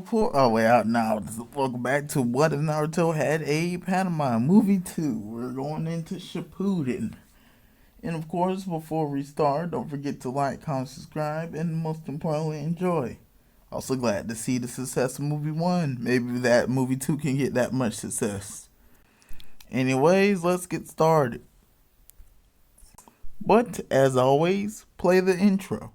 course, oh wait, out now. Welcome back to What If Naruto Had a Patamon Movie 2. We're going into Shippuden. And of course, before we start, don't forget to like, comment, subscribe, and most importantly, enjoy. Also glad to see the success of movie 1. Maybe that movie 2 can get that much success. Anyways, let's get started. But, as always, play the intro.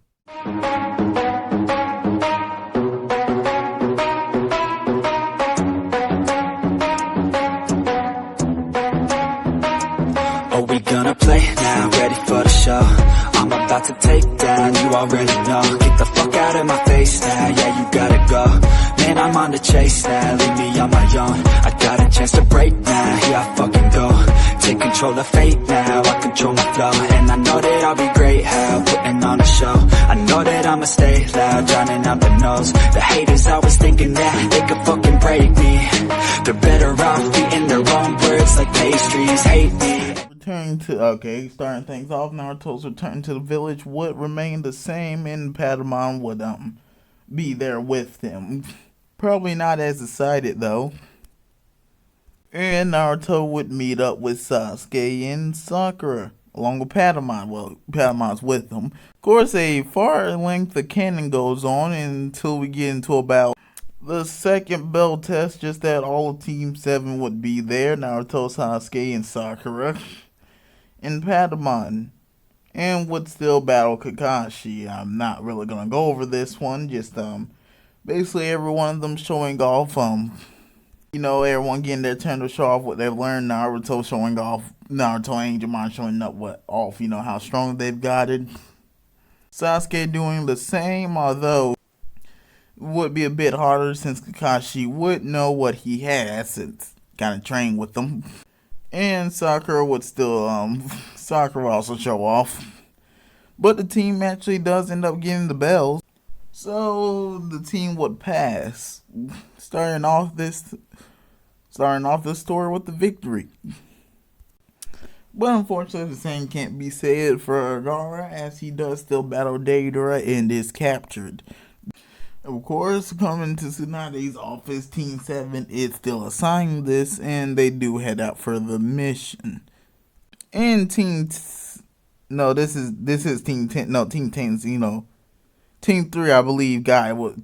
Are we gonna play now? Ready for the show? I'm about to take down, you already know. Get the fuck out of my face now, yeah, you gotta go. Man, I'm on the chase now, leave me on my own. I got a chance to break now, here I fucking go. Take control of fate now, I control my flow. And I know that I'll be great, how putting on a show. I know that I'ma stay loud, drowning out the noise. The haters always thinking that they could fucking break me. They're better off eating their own words like pastries, hate me. Starting things off, Naruto's return to the village would remain the same, and Patamon would be there with him. Probably not as excited though. And Naruto would meet up with Sasuke and Sakura, along with Patamon. Well, Patamon's with them. Of course, a far length of canon goes on until we get into about the second bell test, just that all of Team 7 would be there. Naruto, Sasuke, and Sakura. And Patamon, and would still battle Kakashi. I'm not really gonna go over this one, just basically every one of them showing off, everyone getting their turn to show off what they've learned. Naruto showing off, Naruto and Angemon showing up how strong they've gotten. Sasuke doing the same, although it would be a bit harder since Kakashi would know what he has since kind of trained with them. And Sakura would still, Sakura also show off. But the team actually does end up getting the bells. So the team would pass. Starting off this story with the victory. But unfortunately the same can't be said for Gaara, as he does still battle Deidara and is captured. Of course, coming to Tsunade's office, Team 7 is still assigned this, and they do head out for the mission. And Team 10, Team 10's, Team 3, I believe,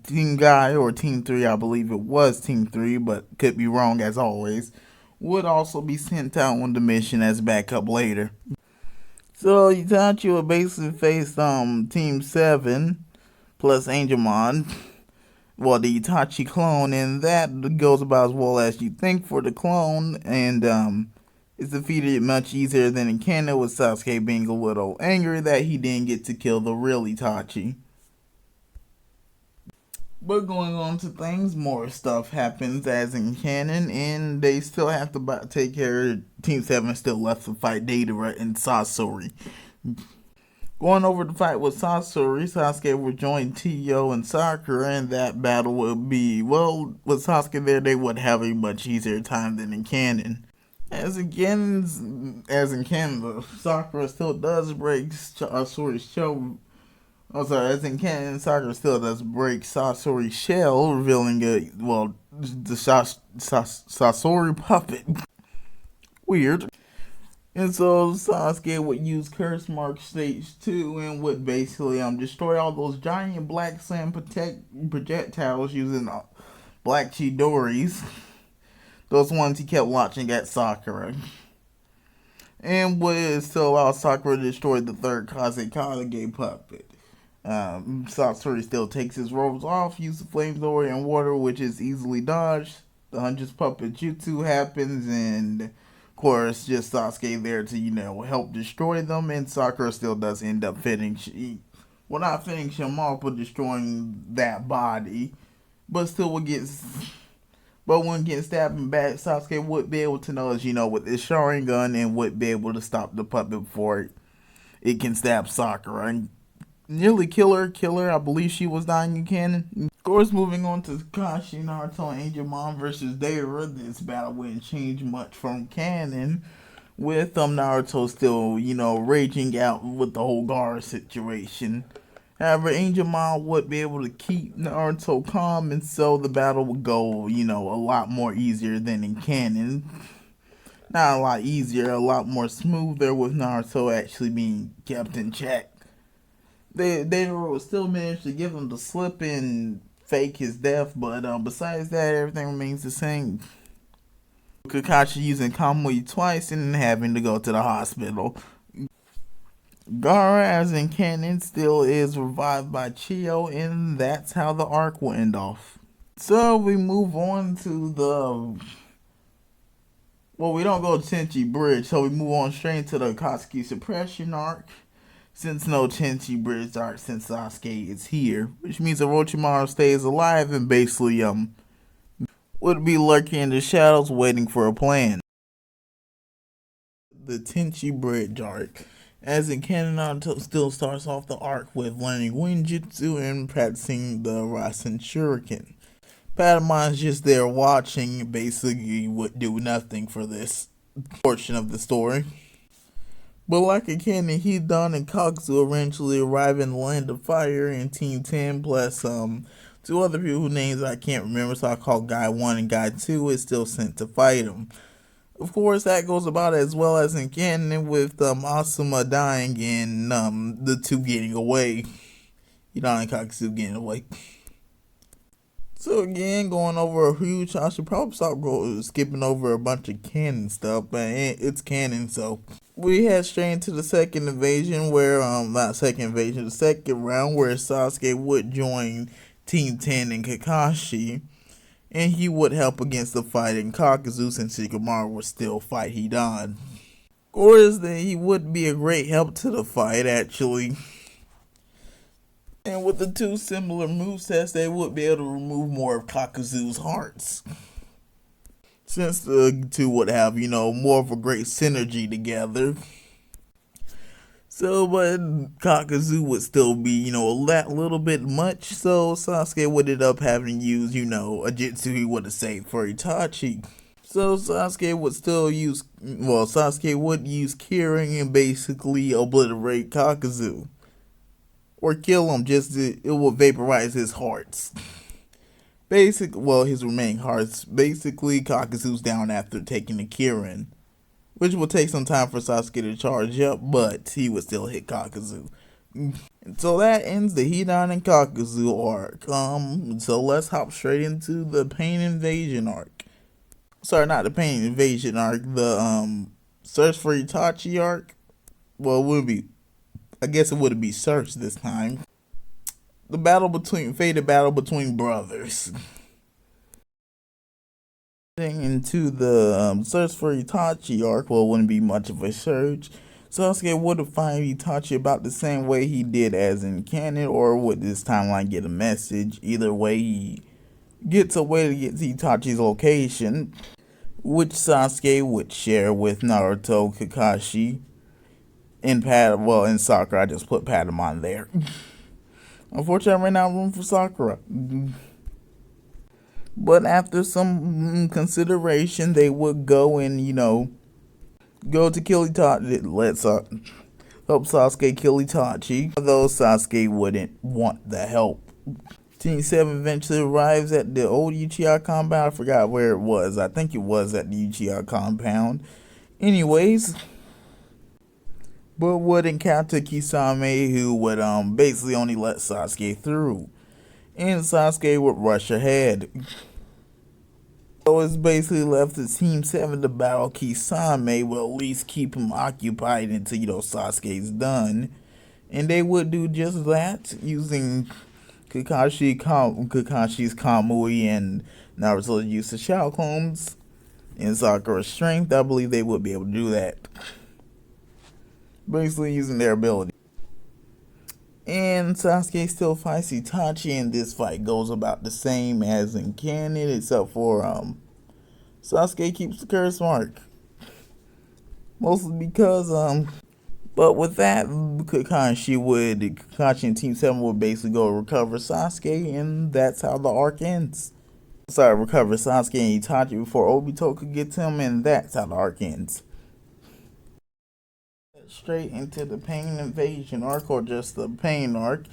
Team Guy, or Team 3, I believe it was Team 3, but could be wrong as always, would also be sent out on the mission as backup later. So, Itachi would basically face, Team 7, plus Angemon, the Itachi clone, and that goes about as well as you think for the clone, and is defeated much easier than in canon, with Sasuke being a little angry that he didn't get to kill the real Itachi. But going on to things, more stuff happens as in canon, and they still have to take care of Team 7 still left to fight Deidara and Sasori. Going over the fight with Sasori, Sasuke would join Tio and Sakura, and that battle would be, with Sasuke there, they would have a much easier time than in canon. As in canon, Sakura still does break Sasori's shell. As in canon, Sakura still does break Sasori's shell, revealing the Sasori puppet. Weird. And so Sasuke would use Curse Mark Stage 2 and would basically destroy all those giant black sand projectiles using black Chidoris. Those ones he kept launching at Sakura. And would still allow Sakura to destroy the third Kazekage puppet. Sasori still takes his robes off, uses flamethrower and water, which is easily dodged. The 100th puppet jutsu happens, and of course, just Sasuke there to, help destroy them, and Sakura still does end up not finishing him off, but destroying that body. But when getting stabbed in the back, Sasuke would be able to know, with his Sharingan, and would be able to stop the puppet before it can stab Sakura. And nearly kill her, I believe she was dying in canon. Of course, moving on to Kakashi, Naruto, and Angemon versus Deidara, this battle wouldn't change much from canon, with Naruto still, raging out with the whole Gaara situation. However, Angel Mom would be able to keep Naruto calm, and so the battle would go, a lot more easier than in canon. Not a lot easier, a lot more smoother with Naruto actually being kept in check. They will still manage to give him the slip and fake his death, but besides that, everything remains the same. Kakashi using Kamui twice and having to go to the hospital. Gaara, as in canon, still is revived by Chio, and that's how the arc will end off. So we move on to we don't go to Tenchi Bridge, so we move on straight to the Akatsuki Suppression arc. Since no Tenchi Bridge arc since Sasuke is here, which means Orochimaru stays alive and basically would be lurking in the shadows waiting for a plan. The Tenchi Bridge arc. As in canon, Naruto still starts off the arc with learning Winjutsu and practicing the Rasen Shuriken. Patamon's just there watching, basically would do nothing for this portion of the story. But like in canon, Hidan and Kakuzu eventually arrive in the Land of Fire, and Team 10 plus two other people whose names I can't remember, so I call Guy 1 and Guy 2 is still sent to fight him. Of course, that goes about as well as in canon, with Asuma dying and the two getting away. Hidan and Kakuzu getting away. So again, going over a huge, I should probably stop skipping over a bunch of canon stuff, but it's canon, so. We head straight into the second invasion where, not second invasion, the second round where Sasuke would join Team 10 and Kakashi, and he would help against the fight in Kakuzu since Shikamaru would still fight Hidan. Of course, he would be a great help to the fight, actually. And with the two similar movesets, they would be able to remove more of Kakuzu's hearts. Since the two would have, more of a great synergy together. So, but Kakuzu would still be, a little bit much, so Sasuke would end up having to use, a jutsu he would have saved for Itachi. So Sasuke would use Kirin and basically obliterate Kakuzu. Or kill him, it will vaporize his hearts. His remaining hearts. Basically, Kakuzu's down after taking the Kirin, which will take some time for Sasuke to charge up, but he would still hit Kakuzu. And so that ends the Hidan and Kakuzu arc. So let's hop straight into the Pain Invasion arc. Sorry, not the Pain Invasion arc. The Search for Itachi arc. Well, I guess it would be Search this time. The fated battle between brothers. Into the Search for Itachi arc, well, it wouldn't be much of a search. Sasuke would have found Itachi about the same way he did as in canon, or would this timeline get a message? Either way, he gets a way to get to Itachi's location, which Sasuke would share with Naruto, Kakashi, and Sakura. I just put Patamon there. Unfortunately, I ran out of room for Sakura. But after some consideration, they would go and, go to kill Itachi. Help Sasuke kill Itachi. Although Sasuke wouldn't want the help. Team 7 eventually arrives at the old Uchiha compound. I forgot where it was. I think it was at the Uchiha compound. Anyways, but would encounter Kisame, who would basically only let Sasuke through. And Sasuke would rush ahead. So it's basically left to Team 7 to battle Kisame, will at least keep him occupied until, Sasuke's done. And they would do just that, using Kakashi's Kamui and Naruto's use of Shadow Clones and Sakura's strength. I believe they would be able to do that. Basically using their ability. And Sasuke still fights Itachi, and this fight goes about the same as in canon, except for Sasuke keeps the curse mark. Mostly because but with that, Kakashi and Team 7 would basically go recover Sasuke, and that's how the arc ends. Recover Sasuke and Itachi before Obito could get to him, and that's how the arc ends. Straight into the Pain Invasion arc, or just the Pain arc.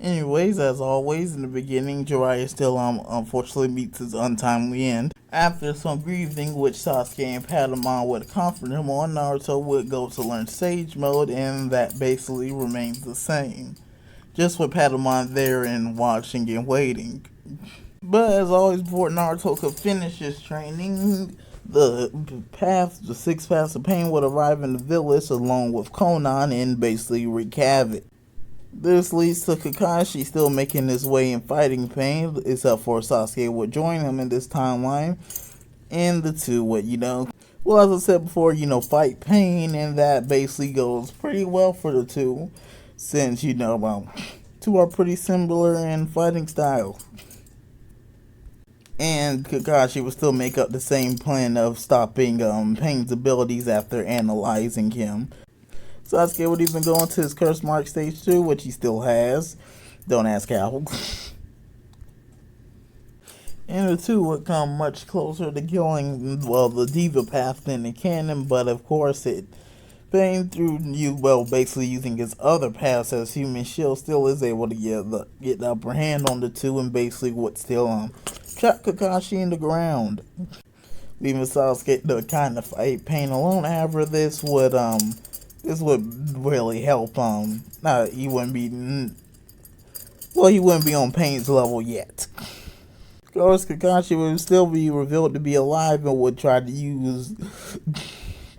Anyways, as always, in the beginning, Jiraiya still unfortunately meets his untimely end. After some grieving, which Sasuke and Patamon would comfort him on, Naruto would go to learn Sage Mode, and that basically remains the same. Just with Patamon there and watching and waiting. But as always, before Naruto could finish his training, the 6 paths of pain would arrive in the village along with Konan and basically wreak havoc. This leads to Kakashi still making his way in fighting pain, except for Sasuke would join him in this timeline, and the two would, well, as I said before, fight pain, and that basically goes pretty well for the two, since, two are pretty similar in fighting style. And Kakashi would still make up the same plan of stopping Pain's abilities after analyzing him. Sasuke would even go into his curse mark stage 2, which he still has. Don't ask how. And the two would come much closer to killing, well, the Diva Path than the canon, but of course Pain through basically using his other paths as human shield still is able to get the upper hand on the two and basically would still trap Kakashi in the ground. Leaving Sasuke to kind of fight Pain alone. However, this would really help. He wouldn't be on Pain's level yet. Of course, Kakashi would still be revealed to be alive and would try to use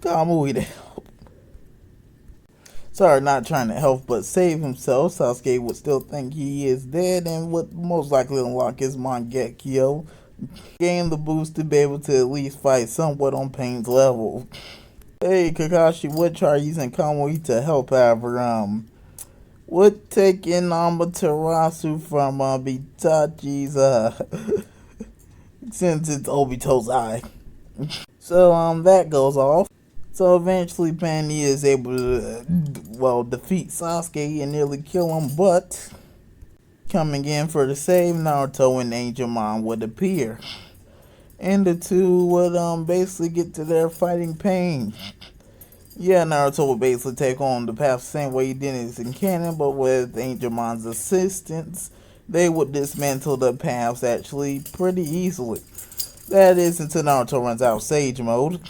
Kamui to help. Sorry, not trying to help, but save himself. Sasuke would still think he is dead and would most likely unlock his Mangekyo, gain the boost to be able to at least fight somewhat on Pain's level. Hey, Kakashi would try using Kamui to help, however, would take in Amaterasu from Bitachi's, since it's Obito's eye. So, that goes off. So eventually Pain is able to, defeat Sasuke and nearly kill him, but coming in for the save, Naruto and Angemon would appear. And the two would basically get to their fighting Pain. Yeah, Naruto would basically take on the path the same way he did in canon, but with Angemon's assistance, they would dismantle the paths actually pretty easily. That is until Naruto runs out of Sage Mode.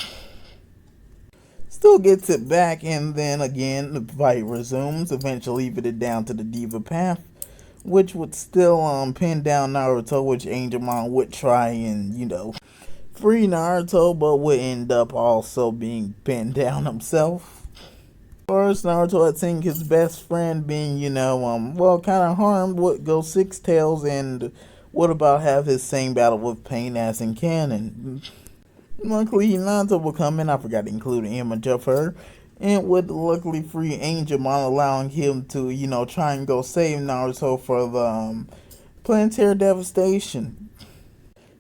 Still gets it back, and then again the fight resumes, eventually leaving it down to the Diva Path, which would still pin down Naruto, which Angemon would try and, free Naruto, but would end up also being pinned down himself. First, Naruto had seen his best friend being, kind of harmed, would go 6 tails and would about have his same battle with Pain as in canon. Luckily, Hinata would come in, I forgot to include an image of her, and would luckily free Angemon, allowing him to, try and go save Naruto for the planetary devastation.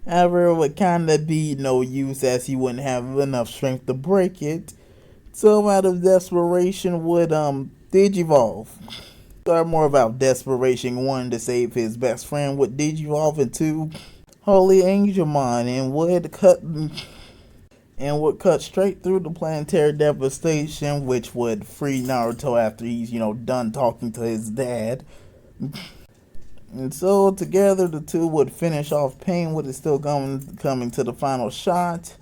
However, it would kind of be no use as he wouldn't have enough strength to break it. So out of desperation would Digivolve. Start more about desperation. 1, to save his best friend, would Digivolve into Holy Angemon and would cut straight through the planetary devastation, which would free Naruto after he's, done talking to his dad. And so together the two would finish off Pain, with it still coming to the final shot,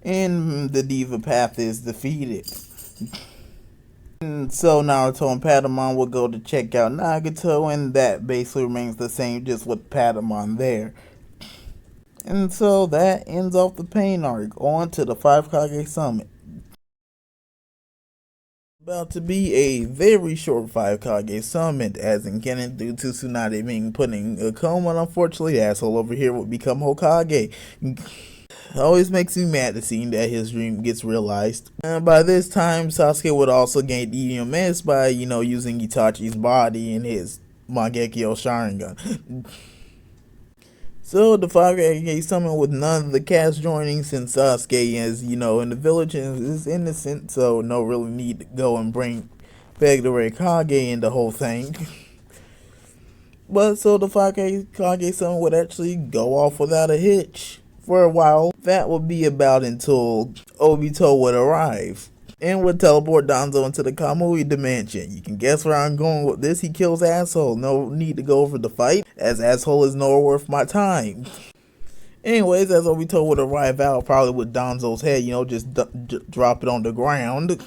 and the Diva Path is defeated. And so Naruto and Patamon would go to check out Nagato, and that basically remains the same, just with Patamon there. And so that ends off the Pain arc. On to the 5 Kage Summit. About to be a very short 5 Kage Summit, as in canon, due to Tsunade being put in a coma. Unfortunately, asshole over here would become Hokage. Always makes me mad to see that his dream gets realized. And by this time, Sasuke would also gain EMS by, using Itachi's body in his Mangekyo Sharingan. So the 5 summon with none of the cast joining, since Sasuke is, in the village and is innocent, so no really need to go and beg the Red Kage in the whole thing. But so the 5 Kage summon would actually go off without a hitch for a while. That would be about until Obito would arrive. and would teleport Danzo into the Kamui dimension. You can guess where I'm going with this. He kills Asshole. No need to go over the fight, as Asshole is nowhere worth my time. Anyways, as Obito would arrive out, probably with Danzo's head, just drop it on the ground.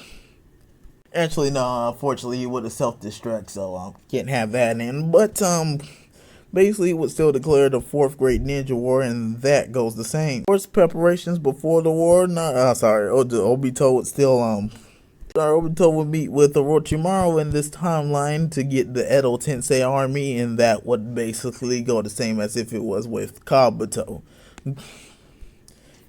Actually, no, unfortunately, he would have self-destruct, so can't have that in. But, basically, he would still declare the 4th Great Ninja War, and that goes the same. Of course, preparations before the war, Obito would still, Obito would meet with Orochimaru in this timeline to get the Edo Tensei army, and that would basically go the same as if it was with Kabuto.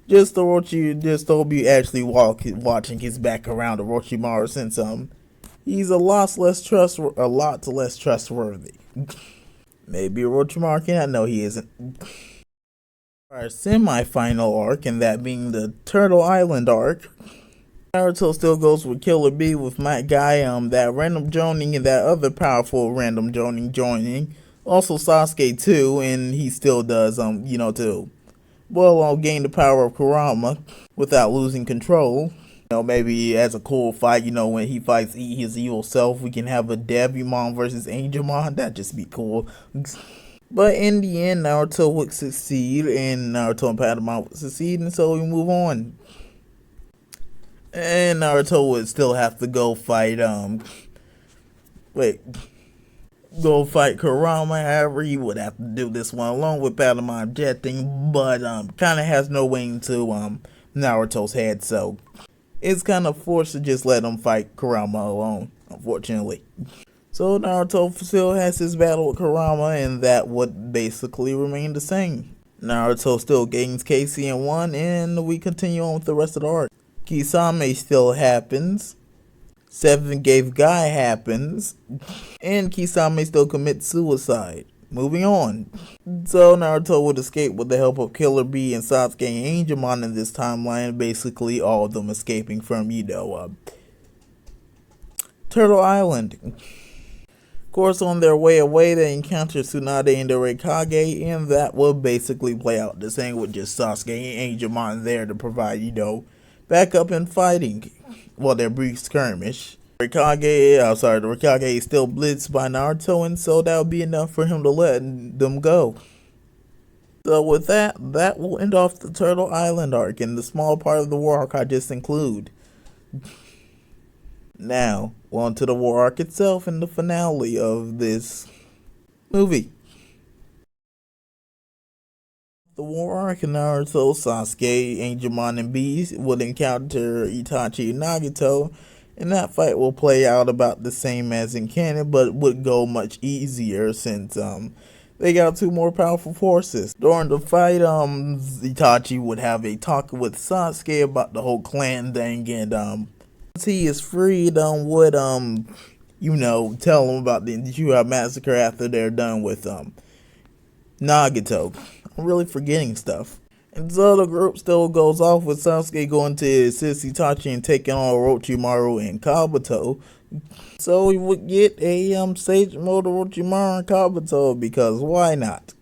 Just Obi actually watching his back around Orochimaru, since he's a lot less trustworthy. Maybe Orochimaru cannot know he isn't. Our semi-final arc, and that being the Turtle Island arc. Naruto still goes with Killer Bee with my guy, that random joining and that other powerful random joining. Also Sasuke too, and he still does, too. Well, I'll gain the power of Kurama without losing control. Maybe as a cool fight, when he fights his evil self, we can have a Devimon versus Angelmon. That'd just be cool. But in the end, Naruto would succeed, and Naruto and Patamon would succeed, and so we move on. And Naruto would still have to go fight, Kurama. However, he would have to do this one alone with Patamon objecting, but kind of has no way into Naruto's head, so it's kind of forced to just let him fight Kurama alone, unfortunately. So Naruto still has his battle with Kurama, and that would basically remain the same. Naruto still gains Casey in 1, and we continue on with the rest of the arc. Kisame still happens. 7th Gave Guy happens, and Kisame still commits suicide. Moving on. So Naruto would escape with the help of Killer Bee and Sasuke and Angemon in this timeline, basically all of them escaping from, Turtle Island. Of course, on their way away, they encounter Tsunade and the Raikage, and that will basically play out the same with just Sasuke and Angemon there to provide, backup in fighting. Well, their brief skirmish. The Raikage is still blitzed by Naruto, and so that would be enough for him to let them go. So with that will end off the Turtle Island arc and the small part of the war arc I just include. Now, on to the war arc itself and the finale of this movie. The war arc in Naruto, Sasuke, Angemon, and Beast would encounter Itachi and Nagato, and that fight will play out about the same as in canon, but would go much easier since they got 2 more powerful forces. During the fight, Itachi would have a talk with Sasuke about the whole clan thing, and once he is freed, would tell him about the Uchiha massacre after they're done with Nagato. I'm really forgetting stuff. And so the group still goes off with Sasuke going to assist Itachi and taking on Orochimaru and Kabuto. So we would get a Sage Mode Orochimaru and Kabuto, because why not?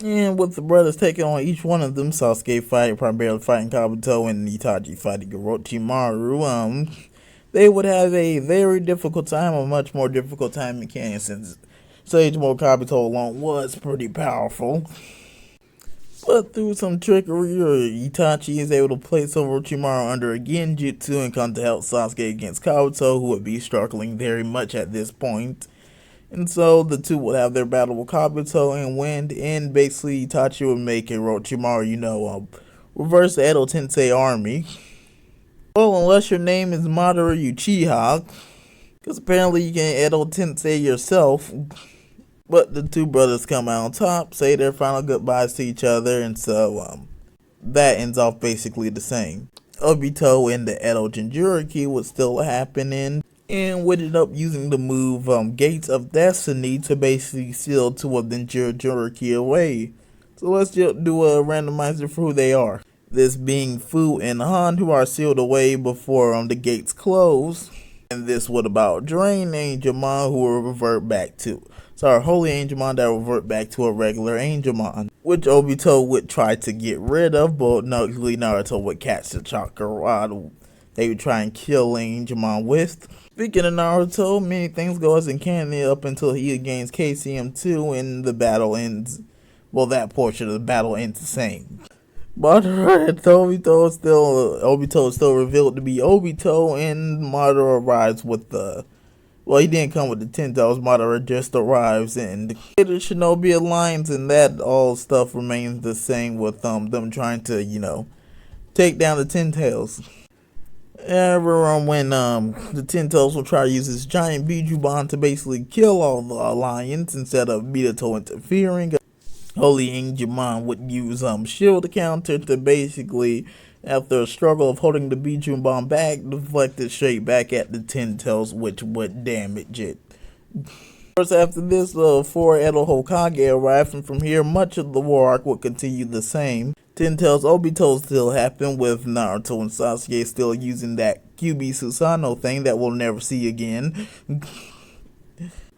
And with the brothers taking on each one of them, Sasuke primarily fighting Kabuto and Itachi fighting Orochimaru, they would have a very difficult time, a much more difficult time in canon, since Sage Mode Kabuto alone was pretty powerful. But through some trickery, Itachi is able to place Orochimaru under a Genjutsu and come to help Sasuke against Kabuto, who would be struggling very much at this point. And so the two would have their battle with Kabuto and win, and basically Itachi would make Orochimaru, reverse the Edo Tensei army. Well, unless your name is Madara Uchiha, because apparently you can Edo Tensei yourself. But the 2 brothers come out on top, say their final goodbyes to each other, and so that ends off basically the same. Obito and the Edo Jinchuriki would still happen and would end up using the move Gates of Destiny to basically seal 2 of the Jinchuriki away. So let's just do a randomizer for who they are. This being Fu and Han, who are sealed away before the gates close. And this would about drain Angemon, who will revert back to Holy Angemon that will revert back to a regular Angemon, which Obito would try to get rid of, but luckily Naruto would catch the chakra rod they would try and kill Angemon with. Speaking of Naruto, many things go as in canon up until he gains KCM2 and the battle ends. Well, that portion of the battle ends the same. Madara and Obito is still revealed to be Obito, and Madara arrives with the. Well, he didn't come with the Ten Tails. Madara just arrives, and the Shinobi Alliance, and that all stuff remains the same with them trying to take down the Ten Tails. Everyone, when the Ten Tails will try to use his giant Bijubon to basically kill all the Alliance instead of Minato interfering. Holy Angemon would use shield counter to basically, after a struggle of holding the Bijubon back, deflect it straight back at the Ten Tails, which would damage it. First, after this, the 4 Edo Hokage arrived, and from here, much of the war arc would continue the same. Ten Tails Obito still happened, with Naruto and Sasuke still using that QB Susanoo thing that we'll never see again.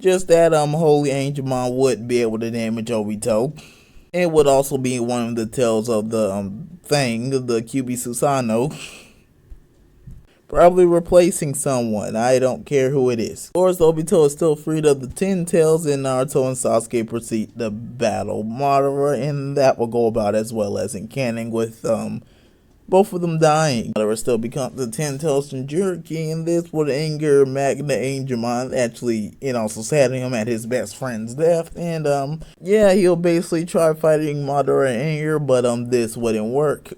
Just that Holy Angemon would be able to damage Obito. It would also be one of the tails of the thing, the QB Susanoo. Probably replacing someone. I don't care who it is. Of course, Obito is still freed of the Ten Tails, and Naruto and Sasuke proceed to battle Madara, and that will go about as well as in canon, with both of them dying. Madara still becomes the Ten Tails Jinchuriki, and this would anger Magna Angemon. Actually, it also saddened him at his best friend's death, and yeah, he'll basically try fighting Madara in anger, but this wouldn't work.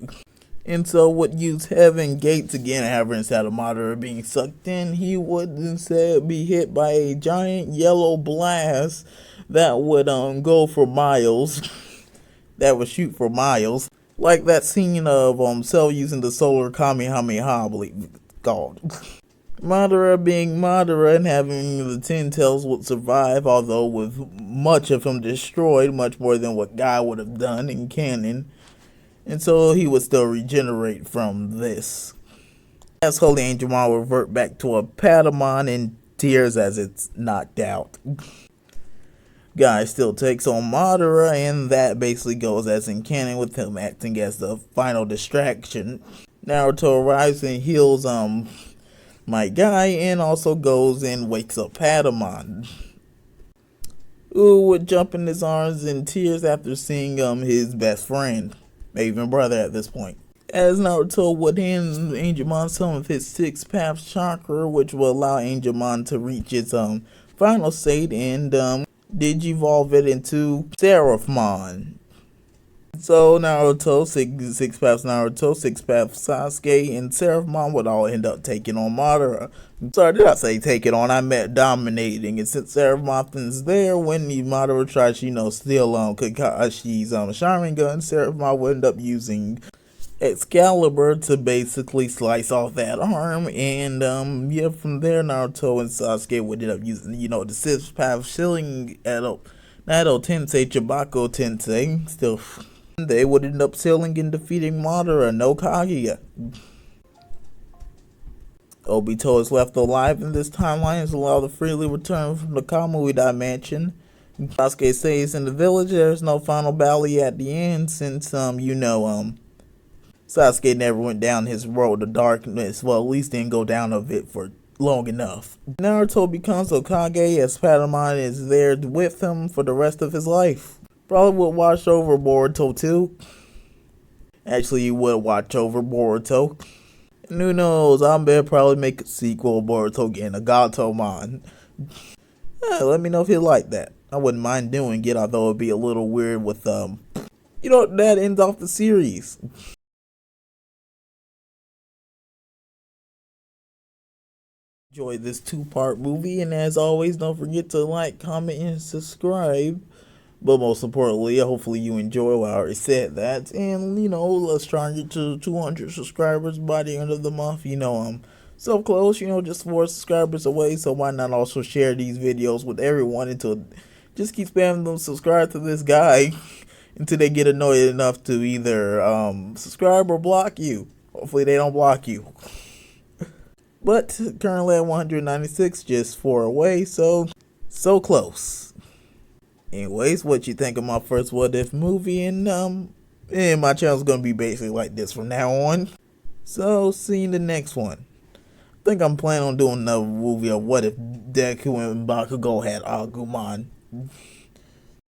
And so would use Heaven Gates again, however, instead of Madara being sucked in, he would instead be hit by a giant yellow blast that would go for miles. That would shoot for miles. Like that scene of Cell using the solar Kamehameha, I believe it's called. Madara being Madara and having the Ten Tails would survive, although with much of him destroyed, much more than what Guy would have done in canon. And so he would still regenerate from this. As Holy Angemon will revert back to a Patamon in tears as it's knocked out. Guy still takes on Madara, and that basically goes as in canon, with him acting as the final distraction. Naruto arrives and heals my guy, and also goes and wakes up Patamon, who would jump in his arms in tears after seeing his best friend. Even brother at this point. As Naruto would hand Angemon some of his 6th path chakra, which will allow Angemon to reach its final state and digivolve it into Seraphmon. So Naruto, 6 paths Naruto, 6 paths Sasuke, and Seraphmon would all end up taking on Madara. Sorry, did I say taking on? I meant dominating. And since Seraphmon's there, when Madara tries to, steal Kakashi's Sharingan, Seraphmon would end up using Excalibur to basically slice off that arm. And yeah, from there, Naruto and Sasuke would end up using, the 6th path Shilling Edo Tensei, Chibako Tensei, still. They would end up sailing and defeating Madara, no Kaguya. Obito is left alive in this timeline, is allowed to freely return from the Kamui dimension. Sasuke stays in the village. There's no final battle at the end, since Sasuke never went down his road to darkness. Well, at least didn't go down of it for long enough. Naruto becomes Hokage, as Patamon is there with him for the rest of his life. Probably would watch over Boruto too. Actually, he would watch over Boruto. And who knows, I bet probably make a sequel of Boruto getting a Gatomon. Let me know if you like that. I wouldn't mind doing it, although it'd be a little weird with that ends off the series. Enjoy this 2-part movie, and as always, don't forget to like, comment, and subscribe. But most importantly, hopefully you enjoy. Well, I already said that. And, let's try and get to 200 subscribers by the end of the month. I'm so close, just 4 subscribers away. So why not also share these videos with everyone until just keep spamming them subscribe to this guy until they get annoyed enough to either subscribe or block you. Hopefully they don't block you. But currently at 196, just 4 away. So close. Anyways, what you think of my first What If movie, and my channel's gonna be basically like this from now on. So, see you in the next one. I think I'm planning on doing another movie of what if Deku and Bakugo had Agumon.